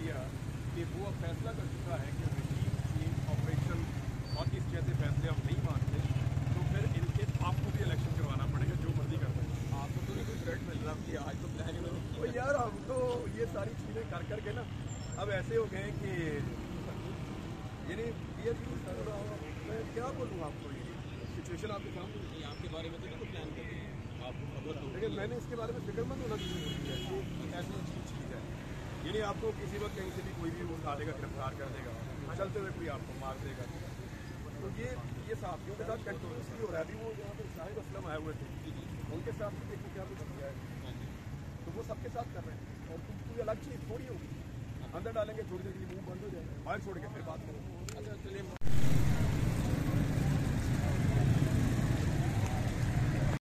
Media कि वो अब फैसला कर चुका है कि रजीम चेंज ऑपरेशन और इस जैसे फैसले हम नहीं मानते, तो फिर इनके आपको भी इलेक्शन करवाना पड़ेगा, जो मर्जी कर दें। आपको तो नहीं कोई थ्रेट मिल रहा कि आज तो प्लान तो यार हम तो ये सारी चीज़ें कर करके ना अब ऐसे हो गए कि यानी मैं क्या बोलूँ आपको, ये सिचुएशन आपके सामने आपके बारे में तो नहीं प्लान कर रही है आपको खबर दो, लेकिन मैंने इसके बारे में फिक्रमंद होना जरूरी है। ये ऐसी चीज़ है, यानी आपको किसी वक्त कहीं से भी कोई भी उठा लेगा, गिरफ्तार कर देगा, चलते हुए कोई आपको मार देगा। तो ये साथियों के साथ कंटिन्यूसली हो रहा है। अभी वो यहाँ पर शाहिद असलम आए हुए थे, उनके साथ भी देखो क्या कुछ किया है, तो वो सबके साथ कर रहे हैं। और कोई अलग चीज़ थोड़ी होगी, अंदर डालेंगे, थोड़ी देर के लिए मुंह बंद हो जाएगा, बाहर छोड़ के फिर बात करेंगे। अच्छा चलिए।